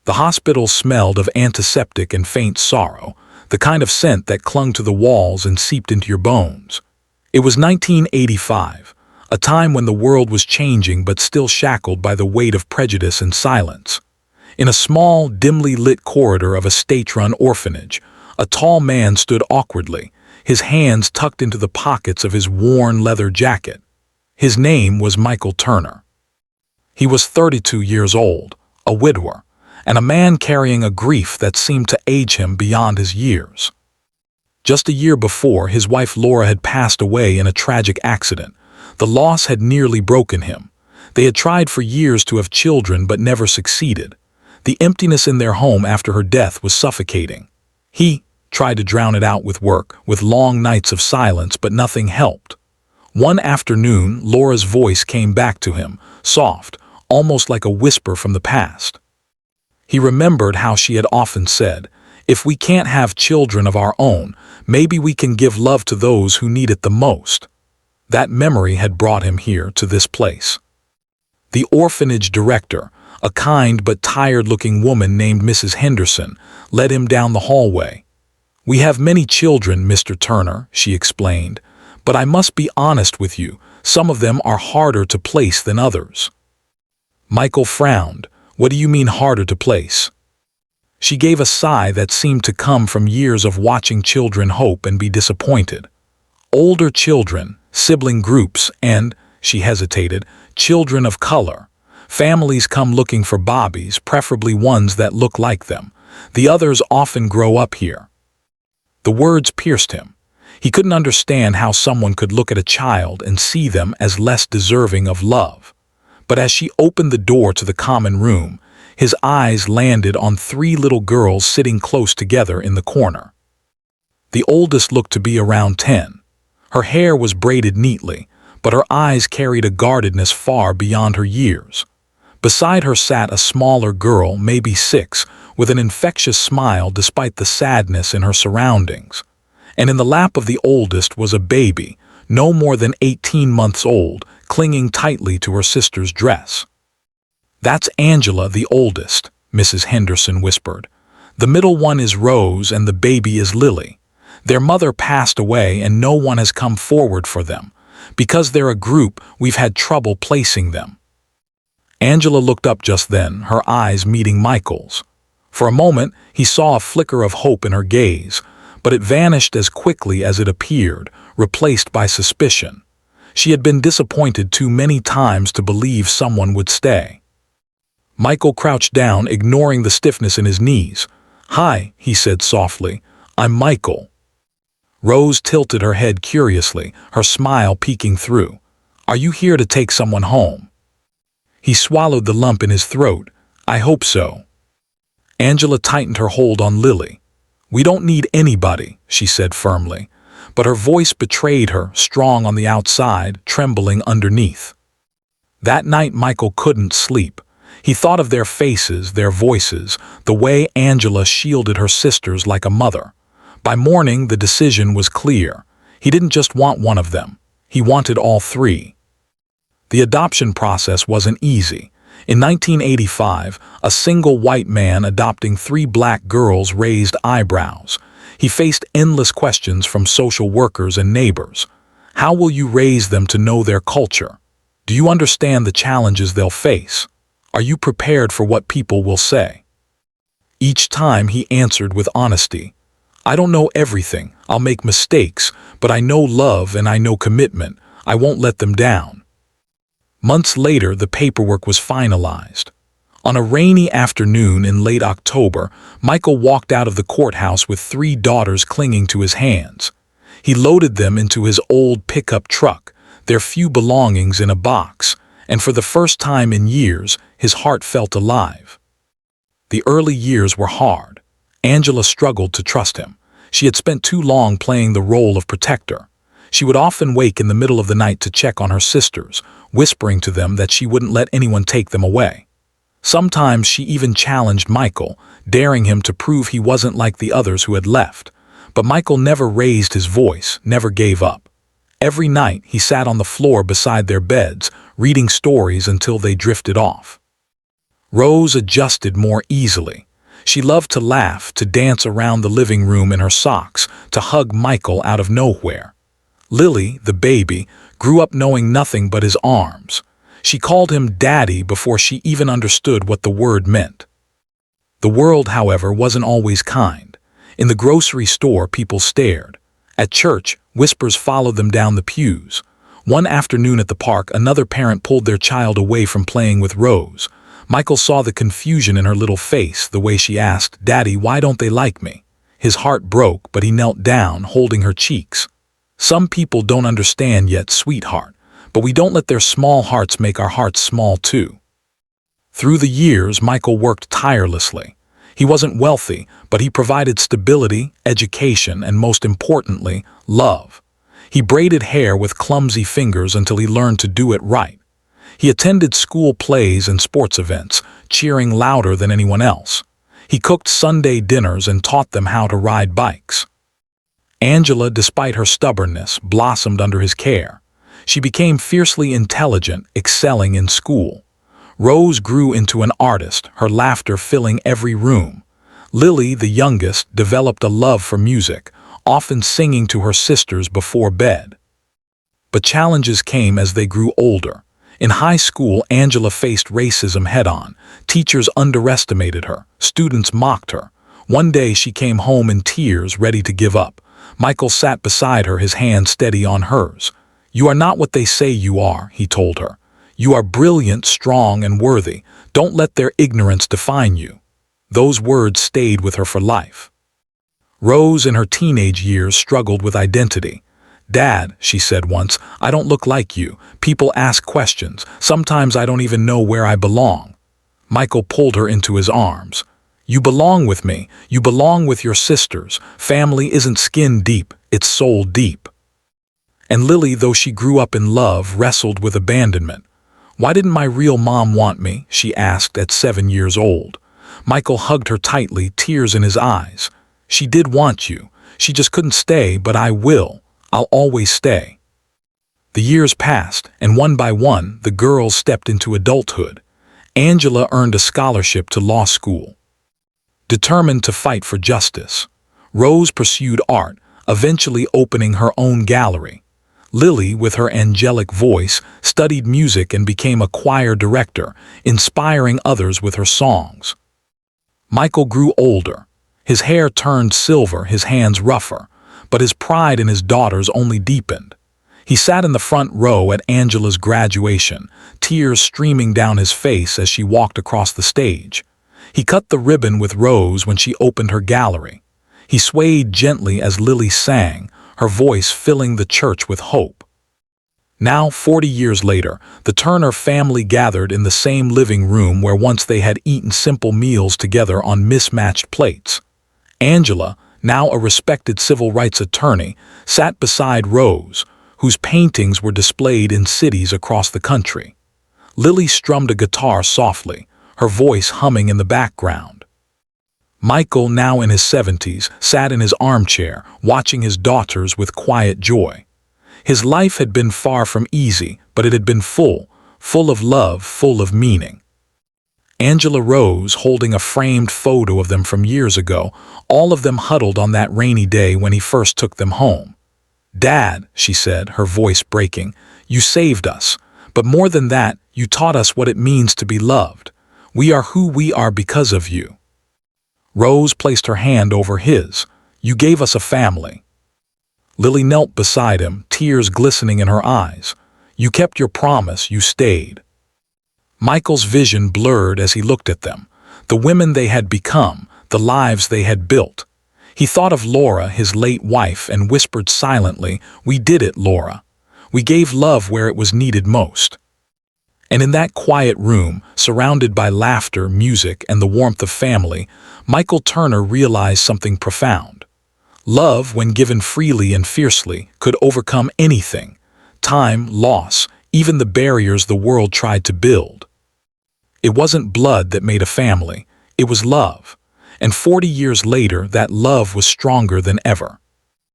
The hospital smelled of antiseptic and faint sorrow, the kind of scent that clung to the walls and seeped into your bones. It was 1985, a time when the world was changing but still shackled by the weight of prejudice and silence. In a small, dimly lit corridor of a state-run orphanage, a tall man stood awkwardly, his hands tucked into the pockets of his worn leather jacket. His name was Michael Turner. He was 32 years old, a widower, and a man carrying a grief that seemed to age him beyond his years. Just a year before, his wife Laura had passed away in a tragic accident. The loss had nearly broken him. They had tried for years to have children but never succeeded. The emptiness in their home after her death was suffocating. He tried to drown it out with work, with long nights of silence, but nothing helped. One afternoon, Laura's voice came back to him, soft, almost like a whisper from the past. He remembered how she had often said, "If we can't have children of our own, maybe we can give love to those who need it the most." That memory had brought him here to this place. The orphanage director, a kind but tired-looking woman named Mrs. Henderson, led him down the hallway. "We have many children, Mr. Turner," she explained, "but I must be honest with you, some of them are harder to place than others." Michael frowned. "What do you mean harder to place?" She gave a sigh that seemed to come from years of watching children hope and be disappointed. Older children, sibling groups, and, she hesitated, children of color. Families come looking for bobbies, preferably ones that look like them. The others often grow up here. The words pierced him. He couldn't understand how someone could look at a child and see them as less deserving of love. But as she opened the door to the common room, his eyes landed on three little girls sitting close together in the corner. The oldest looked to be around 10. Her hair was braided neatly, but her eyes carried a guardedness far beyond her years. Beside her sat a smaller girl, maybe 6, with an infectious smile despite the sadness in her surroundings. And in the lap of the oldest was a baby, no more than 18 months old, clinging tightly to her sister's dress. "That's Angela, the oldest," Mrs. Henderson whispered. "The middle one is Rose and the baby is Lily. Their mother passed away and no one has come forward for them. Because they're a group, we've had trouble placing them." Angela looked up just then, her eyes meeting Michael's. For a moment, he saw a flicker of hope in her gaze, but it vanished as quickly as it appeared, replaced by suspicion. She had been disappointed too many times to believe someone would stay. Michael crouched down, ignoring the stiffness in his knees. "Hi," he said softly. "I'm Michael." Rose tilted her head curiously, her smile peeking through. "Are you here to take someone home?" He swallowed the lump in his throat. "I hope so." Angela tightened her hold on Lily. "We don't need anybody," she said firmly, but her voice betrayed her, strong on the outside, trembling underneath. That night Michael couldn't sleep. He thought of their faces, their voices, the way Angela shielded her sisters like a mother. By morning, the decision was clear. He didn't just want one of them. He wanted all three. The adoption process wasn't easy. In 1985, a single white man adopting 3 black girls raised eyebrows. He faced endless questions from social workers and neighbors. How will you raise them to know their culture? Do you understand the challenges they'll face? Are you prepared for what people will say? Each time he answered with honesty. "I don't know everything, I'll make mistakes, but I know love and I know commitment. I won't let them down." Months later, the paperwork was finalized. On a rainy afternoon in late October, Michael walked out of the courthouse with 3 daughters clinging to his hands. He loaded them into his old pickup truck, their few belongings in a box, and for the first time in years, his heart felt alive. The early years were hard. Angela struggled to trust him. She had spent too long playing the role of protector. She would often wake in the middle of the night to check on her sisters, whispering to them that she wouldn't let anyone take them away. Sometimes she even challenged Michael, daring him to prove he wasn't like the others who had left. But Michael never raised his voice, never gave up. Every night he sat on the floor beside their beds, reading stories until they drifted off. Rose adjusted more easily. She loved to laugh, to dance around the living room in her socks, to hug Michael out of nowhere. Lily, the baby, grew up knowing nothing but his arms. She called him Daddy before she even understood what the word meant. The world, however, wasn't always kind. In the grocery store, people stared. At church, whispers followed them down the pews. One afternoon at the park, another parent pulled their child away from playing with Rose. Michael saw the confusion in her little face, the way she asked, "Daddy, why don't they like me?" His heart broke, but he knelt down, holding her cheeks. "Some people don't understand yet, sweetheart, but we don't let their small hearts make our hearts small too." Through the years, Michael worked tirelessly. He wasn't wealthy, but he provided stability, education, and most importantly, love. He braided hair with clumsy fingers until he learned to do it right. He attended school plays and sports events, cheering louder than anyone else. He cooked Sunday dinners and taught them how to ride bikes. Angela, despite her stubbornness, blossomed under his care. She became fiercely intelligent, excelling in school. Rose grew into an artist, her laughter filling every room. Lily, the youngest, developed a love for music, often singing to her sisters before bed. But challenges came as they grew older. In high school, Angela faced racism head-on. Teachers underestimated her. Students mocked her. One day she came home in tears, ready to give up. Michael sat beside her, his hand steady on hers. "You are not what they say you are," he told her. "You are brilliant, strong, and worthy. Don't let their ignorance define you." Those words stayed with her for life. Rose, in her teenage years, struggled with identity. "Dad," she said once, "I don't look like you. People ask questions. Sometimes I don't even know where I belong." Michael pulled her into his arms. "You belong with me. You belong with your sisters. Family isn't skin deep, it's soul deep." And Lily, though she grew up in love, wrestled with abandonment. "Why didn't my real mom want me?" she asked at 7 years old. Michael hugged her tightly, tears in his eyes. "She did want you. She just couldn't stay, but I will. I'll always stay." The years passed, and one by one, the girls stepped into adulthood. Angela earned a scholarship to law school, determined to fight for justice. Rose pursued art, eventually opening her own gallery. Lily, with her angelic voice, studied music and became a choir director, inspiring others with her songs. Michael grew older. His hair turned silver, his hands rougher, but his pride in his daughters only deepened. He sat in the front row at Angela's graduation, tears streaming down his face as she walked across the stage. He cut the ribbon with Rose when she opened her gallery. He swayed gently as Lily sang, her voice filling the church with hope. Now, 40 years later, the Turner family gathered in the same living room where once they had eaten simple meals together on mismatched plates. Angela, now a respected civil rights attorney, sat beside Rose, whose paintings were displayed in cities across the country. Lily strummed a guitar softly, her voice humming in the background. Michael, now in his 70s, sat in his armchair, watching his daughters with quiet joy. His life had been far from easy, but it had been full of love, full of meaning. Angela rose, holding a framed photo of them from years ago, all of them huddled on that rainy day when he first took them home. "Dad," she said, her voice breaking, "you saved us. But more than that, you taught us what it means to be loved. We are who we are because of you." Rose placed her hand over his. "You gave us a family." Lily knelt beside him, tears glistening in her eyes. "You kept your promise, you stayed." Michael's vision blurred as he looked at them, the women they had become, the lives they had built. He thought of Laura, his late wife, and whispered silently, "We did it, Laura. We gave love where it was needed most." And in that quiet room, surrounded by laughter, music, and the warmth of family, Michael Turner realized something profound. Love, when given freely and fiercely, could overcome anything: time, loss, even the barriers the world tried to build. It wasn't blood that made a family, it was love. And 40 years later, that love was stronger than ever.